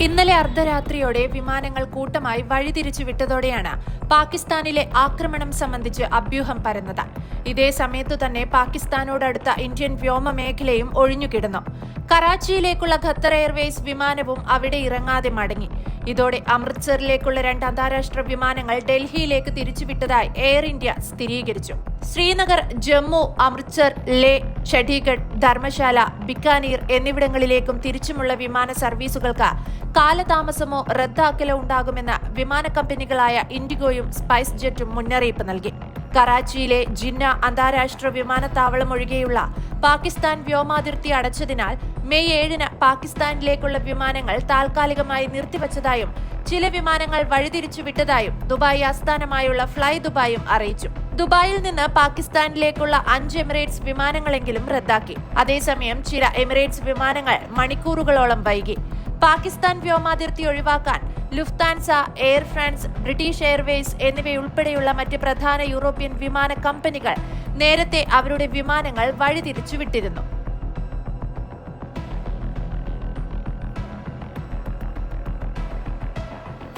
ഇന്നലെ അർദ്ധരാത്രിയോടെ വിമാനങ്ങൾ കൂട്ടമായി വഴിതിരിച്ചു വിട്ടതോടെയാണ് പാകിസ്ഥാനിലെ ആക്രമണം സംബന്ധിച്ച് അഭ്യൂഹം പരന്നത്. ഇതേ സമയത്തു തന്നെ പാകിസ്ഥാനോടടുത്ത ഇന്ത്യൻ വ്യോമ മേഖലയും ഒഴിഞ്ഞുകിടന്നു. കറാച്ചിയിലേക്കുള്ള ഖത്തർ എയർവേസ് വിമാനവും അവിടെ ഇറങ്ങാതെ മടങ്ങി. ഇതോടെ അമൃത്സറിലേക്കുള്ള 2 അന്താരാഷ്ട്ര വിമാനങ്ങൾ ഡൽഹിയിലേക്ക് തിരിച്ചുവിട്ടതായി എയർ ഇന്ത്യ സ്ഥിരീകരിച്ചു. ശ്രീനഗർ, ജമ്മു, അമൃത്സർ, ലേ, ചണ്ഡീഗഡ്, ധർമ്മശാല, ബിക്കാനീർ എന്നിവിടങ്ങളിലേക്കും തിരിച്ചുമുള്ള വിമാന സർവീസുകൾക്ക് കാലതാമസമോ റദ്ദാക്കലോ ഉണ്ടാകുമെന്ന് വിമാന കമ്പനികളായ ഇൻഡിഗോയും സ്പൈസ് ജെറ്റും മുന്നറിയിപ്പ് നൽകി. കറാച്ചിയിലെ ജിന്ന അന്താരാഷ്ട്ര വിമാനത്താവളം ഒഴികെയുള്ള പാകിസ്ഥാൻ വ്യോമാതിർത്തി അടച്ചതിനാൽ മെയ് 7-ന് പാകിസ്ഥാനിലേക്കുള്ള വിമാനങ്ങൾ താൽക്കാലികമായി നിർത്തിവച്ചതായും ചില വിമാനങ്ങൾ വഴിതിരിച്ചുവിട്ടതായും ദുബായ് ആസ്ഥാനമായുള്ള ഫ്ലൈ ദുബായും അറിയിച്ചു. ദുബായിൽ നിന്ന് പാകിസ്ഥാനിലേക്കുള്ള 5 എമിറേറ്റ്സ് വിമാനങ്ങളെങ്കിലും റദ്ദാക്കി. അതേസമയം ചില എമിറേറ്റ്സ് വിമാനങ്ങൾ മണിക്കൂറുകളോളം വൈകി. പാകിസ്ഥാൻ വ്യോമാതിർത്തി ഒഴിവാക്കാൻ Lufthansa, air France, British Airways എന്നിവയുൾപ്പെടെയുള്ള മറ്റ് പ്രധാന യൂറോപ്യൻ വിമാന കമ്പനികൾ നേരത്തെ അവരുടെ വിമാനങ്ങൾ വഴിതിരിച്ചുവിട്ടിരുന്നു.